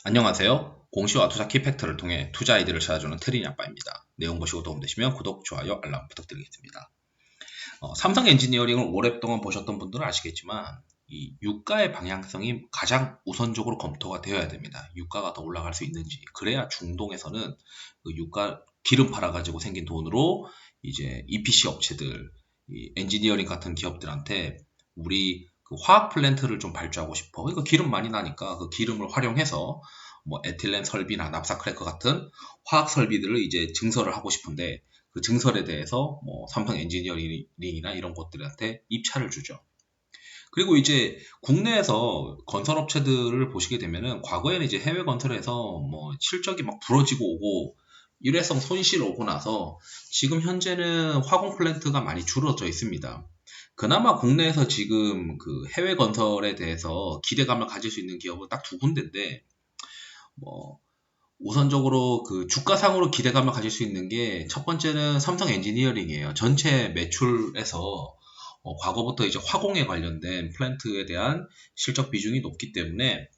안녕하세요. 공시와 투자 키팩트를 통해 투자 아이디를 찾아주는 트린이 아빠입니다. 내용 보시고 도움되시면 구독, 좋아요, 알람 부탁드리겠습니다. 삼성 엔지니어링을 오랫동안 보셨던 분들은 아시겠지만 이 유가의 방향성이 가장 우선적으로 검토가 되어야 됩니다. 유가가 더 올라갈 수 있는지. 그래야 중동에서는 그 유가 기름 팔아가지고 생긴 돈으로 이제 EPC 업체들, 이 엔지니어링 같은 기업들한테 우리 그 화학 플랜트를 좀 발주하고 싶어. 그러니까 기름 많이 나니까 그 기름을 활용해서 뭐 에틸렌 설비나 납사 크래커 같은 화학 설비들을 이제 증설을 하고 싶은데 그 증설에 대해서 뭐 삼성 엔지니어링이나 이런 곳들한테 입찰을 주죠. 그리고 이제 국내에서 건설업체들을 보시게 되면은 과거에는 이제 해외 건설에서 뭐 실적이 막 부러지고 오고 일회성 손실 오고 나서 지금 현재는 화공 플랜트가 많이 줄어져 있습니다. 그나마 국내에서 지금 그 해외 건설에 대해서 기대감을 가질 수 있는 기업은 딱 두 군데인데 뭐 우선적으로 그 주가상으로 기대감을 가질 수 있는 게 첫 번째는 삼성 엔지니어링이에요. 전체 매출에서 과거부터 이제 화공에 관련된 플랜트에 대한 실적 비중이 높기 때문에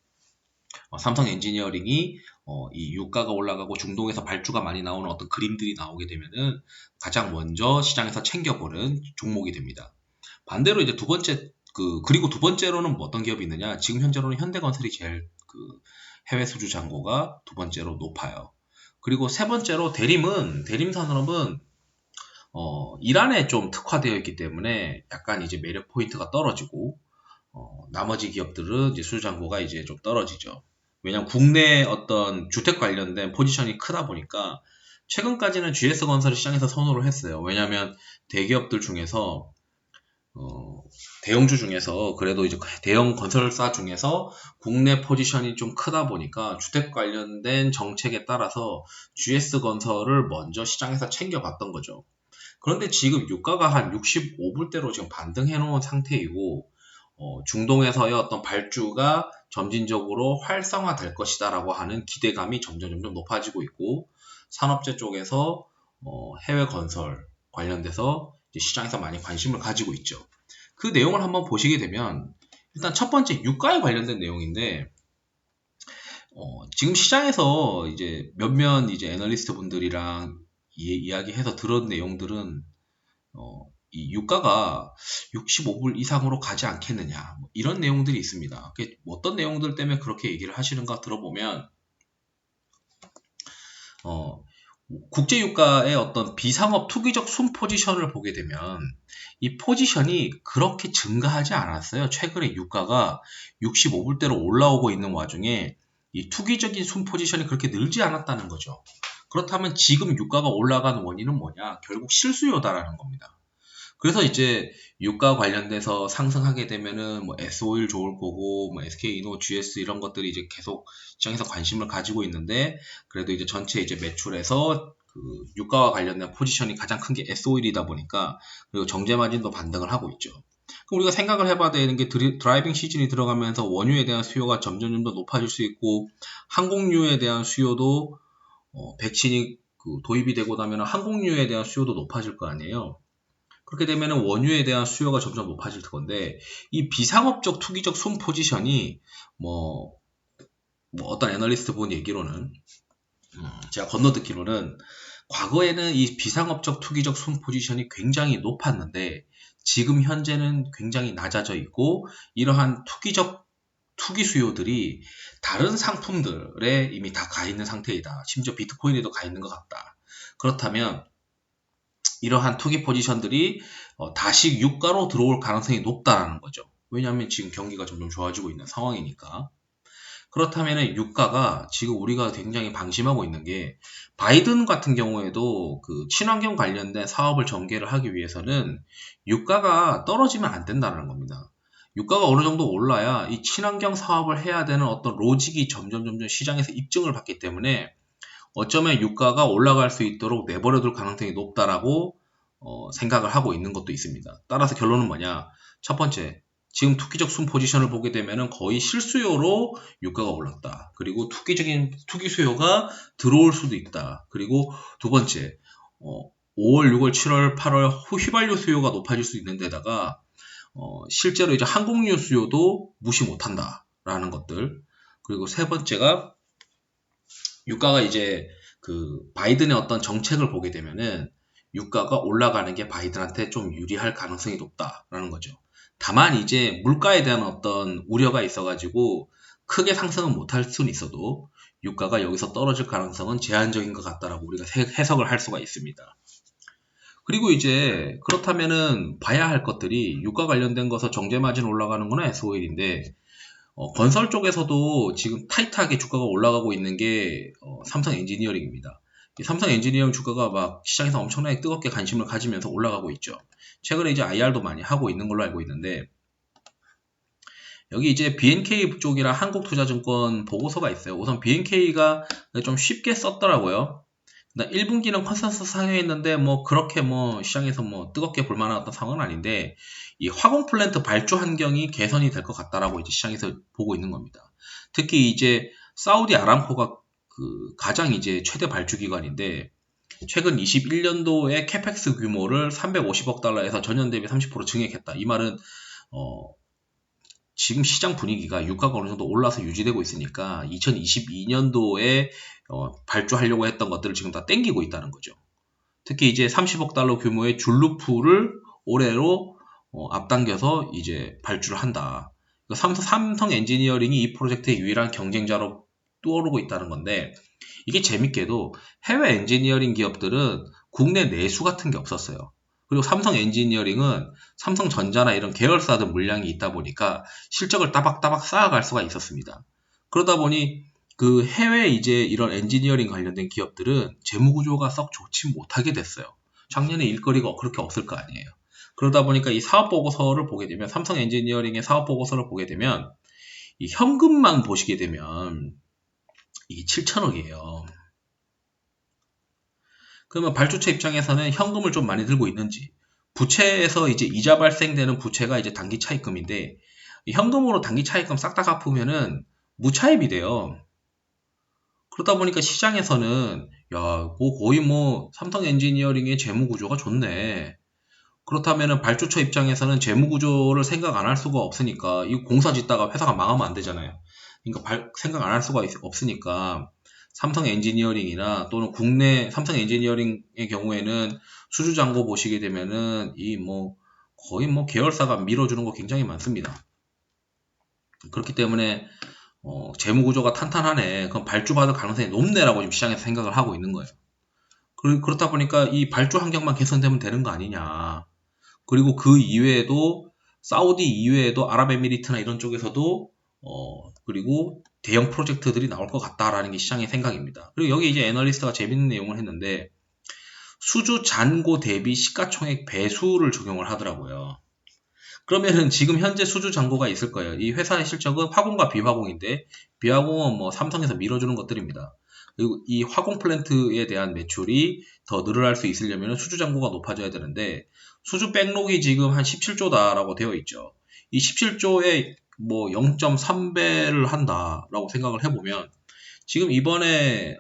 삼성 엔지니어링이 이 유가가 올라가고 중동에서 발주가 많이 나오는 어떤 그림들이 나오게 되면은 가장 먼저 시장에서 챙겨보는 종목이 됩니다. 반대로 이제 두 번째 그리고 두 번째로는 뭐 어떤 기업이 있느냐? 지금 현재로는 현대건설이 제일 그 해외 수주 잔고가 두 번째로 높아요. 그리고 세 번째로 대림 산업은 이란에 좀 특화되어 있기 때문에 약간 이제 매력 포인트가 떨어지고 나머지 기업들은 이제 수주 잔고가 이제 좀 떨어지죠. 왜냐면 국내 어떤 주택 관련된 포지션이 크다 보니까 최근까지는 GS건설이 시장에서 선호를 했어요. 왜냐하면 대기업들 중에서 대형주 중에서 그래도 이제 대형 건설사 중에서 국내 포지션이 좀 크다 보니까 주택 관련된 정책에 따라서 GS건설을 먼저 시장에서 챙겨봤던 거죠. 그런데 지금 유가가 한 65불대로 지금 반등해 놓은 상태이고 중동에서의 어떤 발주가 점진적으로 활성화될 것이다라고 하는 기대감이 점점 높아지고 있고 산업재 쪽에서 해외 건설 관련돼서 시장에서 많이 관심을 가지고 있죠. 그 내용을 한번 보시게 되면 일단 첫 번째 유가에 관련된 내용인데 지금 시장에서 이제 몇몇 이제 애널리스트 분들이랑 이야기해서 들은 내용들은 이 유가가 65불 이상으로 가지 않겠느냐 뭐 이런 내용들이 있습니다. 어떤 내용들 때문에 그렇게 얘기를 하시는가 들어보면 어, 국제유가의 어떤 비상업 투기적 순 포지션을 보게 되면 이 포지션이 그렇게 증가하지 않았어요. 최근에 유가가 65불대로 올라오고 있는 와중에 이 투기적인 순 포지션이 그렇게 늘지 않았다는 거죠. 그렇다면 지금 유가가 올라간 원인은 뭐냐? 결국 실수요다라는 겁니다. 그래서 이제 유가 관련돼서 상승하게 되면은 뭐 S-오일 좋을 거고 뭐 SK이노, GS 이런 것들이 이제 계속 시장에서 관심을 가지고 있는데 그래도 이제 전체 이제 매출에서 그 유가와 관련된 포지션이 가장 큰 게 S-오일이다 보니까 그리고 정제 마진도 반등을 하고 있죠. 그럼 우리가 생각을 해봐야 되는 게 드라이빙 시즌이 들어가면서 원유에 대한 수요가 점점 더 높아질 수 있고 항공유에 대한 수요도 백신이 도입이 되고 나면 항공유에 대한 수요도 높아질 거 아니에요. 그렇게 되면 원유에 대한 수요가 점점 높아질 건데 이 비상업적 투기적 순 포지션이 뭐, 어떤 애널리스트 본 얘기로는 제가 건너듣기로는 과거에는 이 비상업적 투기적 순 포지션이 굉장히 높았는데 지금 현재는 굉장히 낮아져 있고 이러한 투기 수요들이 다른 상품들에 이미 다 가 있는 상태이다. 심지어 비트코인에도 가 있는 것 같다. 그렇다면 이러한 투기 포지션들이 다시 유가로 들어올 가능성이 높다라는 거죠. 왜냐하면 지금 경기가 점점 좋아지고 있는 상황이니까. 그렇다면 유가가 지금 우리가 굉장히 방심하고 있는 게 바이든 같은 경우에도 그 친환경 관련된 사업을 전개를 하기 위해서는 유가가 떨어지면 안 된다는 겁니다. 유가가 어느 정도 올라야 이 친환경 사업을 해야 되는 어떤 로직이 점점 시장에서 입증을 받기 때문에 어쩌면 유가가 올라갈 수 있도록 내버려둘 가능성이 높다라고 생각을 하고 있는 것도 있습니다. 따라서 결론은 뭐냐? 첫 번째, 지금 투기적 순 포지션을 보게 되면은 거의 실수요로 유가가 올랐다. 그리고 투기 수요가 들어올 수도 있다. 그리고 두 번째, 5월, 6월, 7월, 8월 휘발유 수요가 높아질 수 있는 데다가 실제로 이제 항공유 수요도 무시 못한다라는 것들. 그리고 세 번째가 유가가 이제 그 바이든의 어떤 정책을 보게 되면은 유가가 올라가는 게 바이든한테 좀 유리할 가능성이 높다라는 거죠. 다만 이제 물가에 대한 어떤 우려가 있어가지고 크게 상승은 못할 수는 있어도 유가가 여기서 떨어질 가능성은 제한적인 것 같다라고 우리가 해석을 할 수가 있습니다. 그리고 이제 그렇다면은 봐야 할 것들이 유가 관련된 것은 정제 마진 올라가는 거나 S-오일인데 건설 쪽에서도 지금 타이트하게 주가가 올라가고 있는 게 삼성 엔지니어링입니다. 삼성 엔지니어링 주가가 막 시장에서 엄청나게 뜨겁게 관심을 가지면서 올라가고 있죠. 최근에 이제 IR도 많이 하고 있는 걸로 알고 있는데 여기 이제 BNK 쪽이랑 한국투자증권 보고서가 있어요. 우선 BNK가 좀 쉽게 썼더라고요. 1분기는 컨센서스 상회했는데 뭐 그렇게 뭐 시장에서 뭐 뜨겁게 볼만한 어떤 상황은 아닌데 이 화공 플랜트 발주 환경이 개선이 될 것 같다라고 이제 시장에서 보고 있는 겁니다. 특히 이제 사우디 아람코가 그 가장 이제 최대 발주 기관인데 최근 21년도에 캐펙스 규모를 350억 달러에서 전년 대비 30% 증액했다. 이 말은 지금 시장 분위기가 유가가 어느 정도 올라서 유지되고 있으니까 2022년도에 발주하려고 했던 것들을 지금 다 땡기고 있다는 거죠. 특히 이제 30억 달러 규모의 줄루프를 올해로 앞당겨서 이제 발주를 한다. 삼성 엔지니어링이 이 프로젝트의 유일한 경쟁자로 떠오르고 있다는 건데 이게 재밌게도 해외 엔지니어링 기업들은 국내 내수 같은 게 없었어요. 그리고 삼성 엔지니어링은 삼성전자나 이런 계열사들 물량이 있다 보니까 실적을 따박따박 쌓아갈 수가 있었습니다. 그러다 보니 그 해외 이제 이런 엔지니어링 관련된 기업들은 재무 구조가 썩 좋지 못하게 됐어요. 작년에 일거리가 그렇게 없을 거 아니에요. 그러다 보니까 이 사업 보고서를 보게 되면 삼성 엔지니어링의 사업 보고서를 보게 되면 이 현금만 보시게 되면 이게 7천억이에요. 그러면 발주처 입장에서는 현금을 좀 많이 들고 있는지, 부채에서 이제 이자 발생되는 부채가 이제 단기 차입금인데, 현금으로 단기 차입금 싹 다 갚으면은 무차입이 돼요. 그러다 보니까 시장에서는, 야, 거의 뭐, 삼성 엔지니어링의 재무 구조가 좋네. 그렇다면은 발주처 입장에서는 재무 구조를 생각 안 할 수가 없으니까, 이 공사 짓다가 회사가 망하면 안 되잖아요. 그러니까 생각 안 할 수가 없으니까, 삼성 엔지니어링이나 또는 국내 삼성 엔지니어링의 경우에는 수주 잔고 보시게 되면은 이 뭐 거의 뭐 계열사가 밀어주는 거 굉장히 많습니다. 그렇기 때문에 재무 구조가 탄탄하네. 그럼 발주 받을 가능성이 높네라고 지금 시장에서 생각을 하고 있는 거예요. 그렇다 보니까 이 발주 환경만 개선되면 되는 거 아니냐. 그리고 그 이외에도 사우디 이외에도 아랍에미리트나 이런 쪽에서도 그리고 대형 프로젝트들이 나올 것 같다라는 게 시장의 생각입니다. 그리고 여기 이제 애널리스트가 재밌는 내용을 했는데 수주 잔고 대비 시가총액 배수를 적용을 하더라고요. 그러면은 지금 현재 수주 잔고가 있을 거예요. 이 회사의 실적은 화공과 비화공인데 비화공은 뭐 삼성에서 밀어주는 것들입니다. 그리고 이 화공 플랜트에 대한 매출이 더 늘어날 수 있으려면 수주 잔고가 높아져야 되는데 수주 백록이 지금 한 17조다라고 되어 있죠. 이 17조에 뭐 0.3배를 한다라고 생각을 해보면 지금 이번에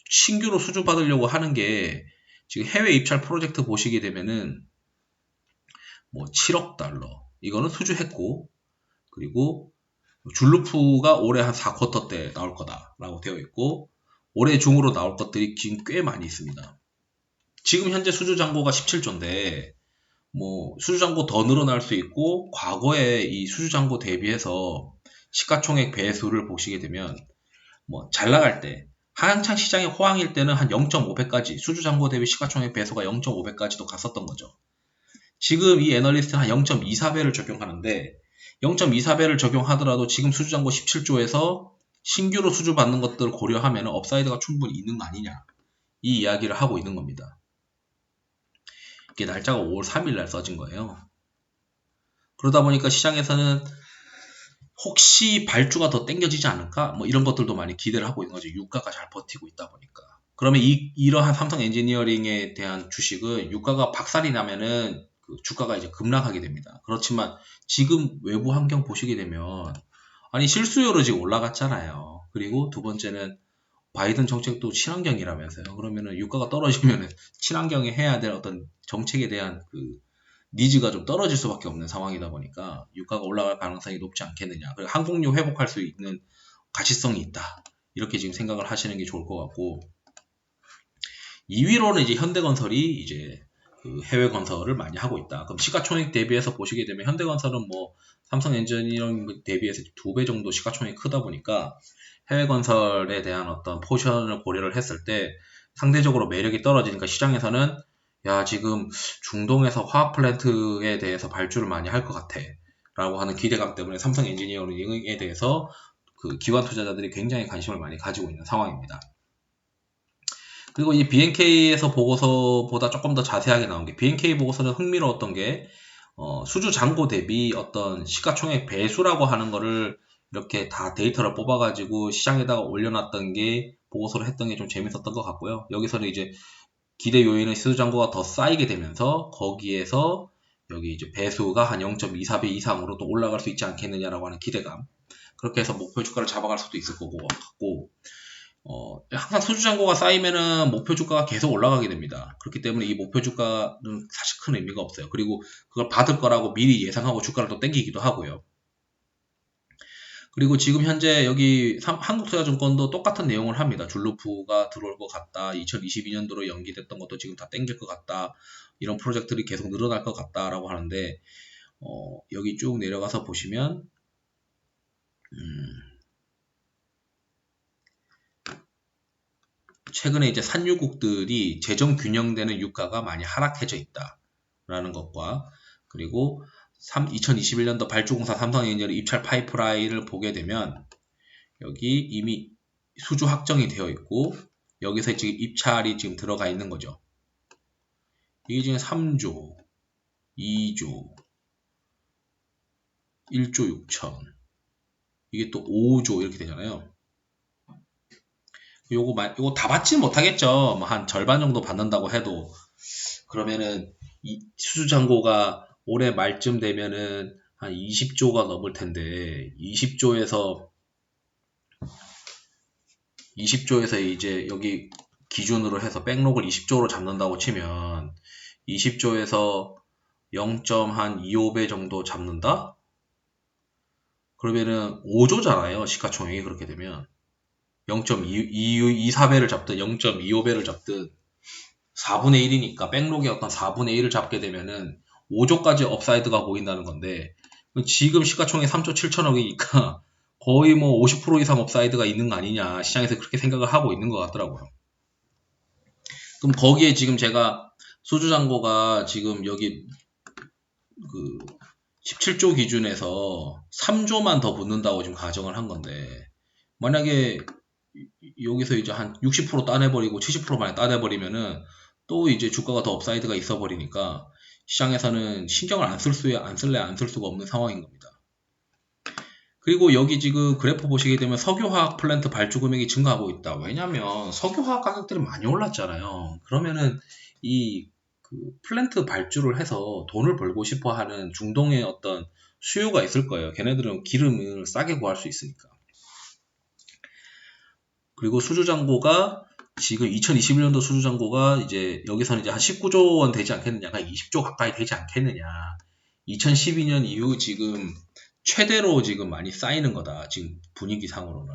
신규로 수주 받으려고 하는 게 지금 해외 입찰 프로젝트 보시게 되면은 뭐 7억 달러 이거는 수주했고 그리고 줄루프가 올해 한 4쿼터 때 나올 거다라고 되어 있고 올해 중으로 나올 것들이 지금 꽤 많이 있습니다. 지금 현재 수주 잔고가 17조인데 뭐 수주 잔고 더 늘어날 수 있고 과거에 이 수주 잔고 대비해서 시가총액 배수를 보시게 되면 뭐 잘 나갈 때 한창 시장이 호황일 때는 한 0.5배까지 수주 잔고 대비 시가총액 배수가 0.5배까지도 갔었던 거죠. 지금 이 애널리스트는 한 0.24배를 적용하는데 0.24배를 적용하더라도 지금 수주 잔고 17조에서 신규로 수주 받는 것들을 고려하면 업사이드가 충분히 있는 거 아니냐 이 이야기를 하고 있는 겁니다. 이게 날짜가 5월 3일 날 써진 거예요. 그러다 보니까 시장에서는 혹시 발주가 더 땡겨지지 않을까? 뭐 이런 것들도 많이 기대를 하고 있는 거죠. 유가가 잘 버티고 있다 보니까. 그러면 이러한 삼성 엔지니어링에 대한 주식은 유가가 박살이 나면은 그 주가가 이제 급락하게 됩니다. 그렇지만 지금 외부 환경 보시게 되면 아니 실수요로 지금 올라갔잖아요. 그리고 두 번째는 바이든 정책도 친환경이라면서요. 그러면은 유가가 떨어지면은 친환경에 해야 될 어떤 정책에 대한 그 니즈가 좀 떨어질 수밖에 없는 상황이다 보니까 유가가 올라갈 가능성이 높지 않겠느냐. 그리고 항공료 회복할 수 있는 가치성이 있다. 이렇게 지금 생각을 하시는 게 좋을 것 같고, 2위로는 이제 현대건설이 이제 그 해외 건설을 많이 하고 있다. 그럼 시가총액 대비해서 보시게 되면 현대건설은 뭐 삼성 엔지니어링 대비해서 2배 정도 시가총액이 크다 보니까 해외 건설에 대한 어떤 포션을 고려를 했을 때 상대적으로 매력이 떨어지니까 시장에서는 야, 지금 중동에서 화학 플랜트에 대해서 발주를 많이 할 것 같아 라고 하는 기대감 때문에 삼성 엔지니어링에 대해서 그 기관 투자자들이 굉장히 관심을 많이 가지고 있는 상황입니다. 그리고 이 BNK에서 보고서보다 조금 더 자세하게 나온 게, BNK 보고서는 흥미로웠던 게 수주 잔고 대비 어떤 시가총액 배수라고 하는 거를 이렇게 다 데이터를 뽑아가지고 시장에다가 올려놨던 게 보고서를 했던 게 좀 재밌었던 것 같고요. 여기서는 이제 기대 요인은 수주 잔고가 더 쌓이게 되면서 거기에서 여기 이제 배수가 한 0.24배 이상으로 또 올라갈 수 있지 않겠느냐라고 하는 기대감. 그렇게 해서 목표 주가를 잡아갈 수도 있을 거고 같고, 항상 수주잔고가 쌓이면은 목표 주가가 계속 올라가게 됩니다. 그렇기 때문에 이 목표 주가는 사실 큰 의미가 없어요. 그리고 그걸 받을 거라고 미리 예상하고 주가를 또 땡기기도 하고요. 그리고 지금 현재 여기 한국투자증권도 똑같은 내용을 합니다. 줄루프가 들어올 것 같다. 2022년도로 연기됐던 것도 지금 다 땡길 것 같다. 이런 프로젝트들이 계속 늘어날 것 같다라고 하는데, 여기 쭉 내려가서 보시면 최근에 이제 산유국들이 재정 균형되는 유가가 많이 하락해져 있다라는 것과, 그리고 2021년도 발주공사 삼성엔지니어링 입찰 파이프라인을 보게 되면 여기 이미 수주 확정이 되어 있고 여기서 지금 입찰이 지금 들어가 있는 거죠. 이게 지금 3조, 2조, 1조 6천, 이게 또 5조 이렇게 되잖아요. 요거 다 받지는 못하겠죠. 뭐 한 절반 정도 받는다고 해도. 그러면은 이 수주잔고가 올해 말쯤 되면은 한 20조가 넘을 텐데, 20조에서 이제 여기 기준으로 해서 백록을 20조로 잡는다고 치면 20조에서 0.25배 정도 잡는다? 그러면은 5조잖아요. 시가총액이 그렇게 되면 0.24배를 잡든 0.25배를 잡든 4분의 1이니까 백록의 어떤 4분의 1을 잡게 되면은 5조까지 업사이드가 보인다는 건데, 지금 시가총액 3조 7천억이니까 거의 뭐 50% 이상 업사이드가 있는 거 아니냐, 시장에서 그렇게 생각을 하고 있는 것 같더라고요. 그럼 거기에 지금 제가 수주잔고가 지금 여기 그 17조 기준에서 3조만 더 붙는다고 지금 가정을 한 건데, 만약에 여기서 이제 한 60% 따내버리고 70% 만에 따내버리면은 또 이제 주가가 더 업사이드가 있어 버리니까 시장에서는 신경을 안 쓸 수가 없는 상황인 겁니다. 그리고 여기 지금 그래프 보시게 되면 석유화학 플랜트 발주 금액이 증가하고 있다. 왜냐면 석유화학 가격들이 많이 올랐잖아요. 그러면은 이 그 플랜트 발주를 해서 돈을 벌고 싶어 하는 중동의 어떤 수요가 있을 거예요. 걔네들은 기름을 싸게 구할 수 있으니까. 그리고 수주잔고가 지금 2021년도 수주잔고가 이제 여기서는 이제 한 19조 원 되지 않겠느냐, 한 20조 가까이 되지 않겠느냐. 2012년 이후 지금 최대로 지금 많이 쌓이는 거다. 지금 분위기상으로는.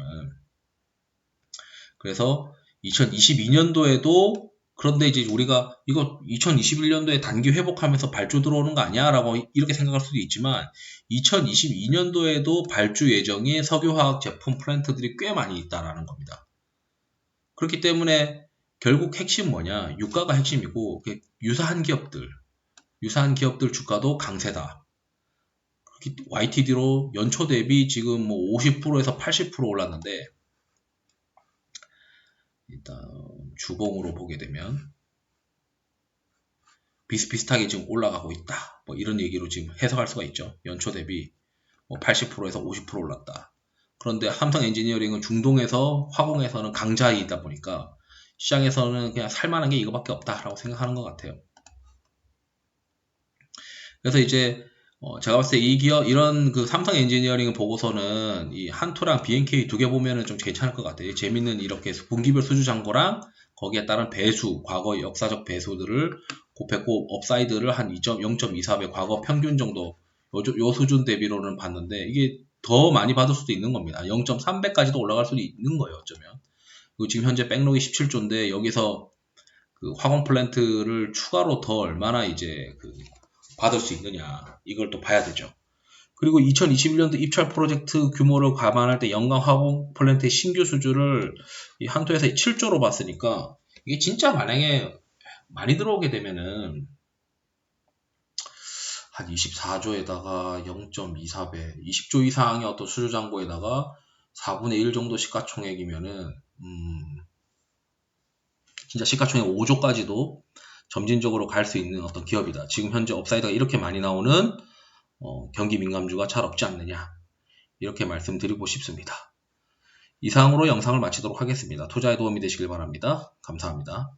그래서 2022년도에도, 그런데 이제 우리가 이거 2021년도에 단기 회복하면서 발주 들어오는 거 아니야? 라고 이렇게 생각할 수도 있지만 2022년도에도 발주 예정의 석유화학 제품 플랜트들이 꽤 많이 있다라는 겁니다. 그렇기 때문에 결국 핵심 뭐냐? 유가가 핵심이고, 유사한 기업들 주가도 강세다. YTD로 연초 대비 지금 뭐 50%에서 80% 올랐는데, 일단 주봉으로 보게 되면 비슷비슷하게 지금 올라가고 있다. 뭐 이런 얘기로 지금 해석할 수가 있죠. 연초 대비 뭐 80%에서 50% 올랐다. 그런데 삼성 엔지니어링은 중동에서 화공에서는 강자이다 보니까 시장에서는 그냥 살만한 게 이거밖에 없다라고 생각하는 것 같아요. 그래서 이제 제가 봤을 때 이 기업, 이런 그 삼성 엔지니어링 보고서는 이 한투랑 BNK 두 개 보면은 좀 괜찮을 것 같아요. 재밌는 이렇게 분기별 수주 잔고랑 거기에 따른 배수, 과거 역사적 배수들을 곱했고 업사이드를 한 0.24배 과거 평균 정도 요 수준 대비로는 봤는데, 이게 더 많이 받을 수도 있는 겁니다. 0.3배까지도 올라갈 수도 있는 거예요, 어쩌면. 그리고 지금 현재 백록이 17조인데 여기서 그 화공 플랜트를 추가로 더 얼마나 이제 받을 수 있느냐, 이걸 또 봐야 되죠. 그리고 2021년도 입찰 프로젝트 규모를 감안할 때 연간 화공 플랜트의 신규 수주를 이 한토에서 7조로 봤으니까 이게 진짜 만약에 많이 들어오게 되면은 한 24조에다가 0.24배, 20조 이상의 어떤 수주잔고에다가 4분의 1 정도 시가총액이면은 진짜 시가총액 5조까지도 점진적으로 갈 수 있는 어떤 기업이다. 지금 현재 업사이드가 이렇게 많이 나오는 경기 민감주가 잘 없지 않느냐, 이렇게 말씀드리고 싶습니다. 이상으로 영상을 마치도록 하겠습니다. 투자에 도움이 되시길 바랍니다. 감사합니다.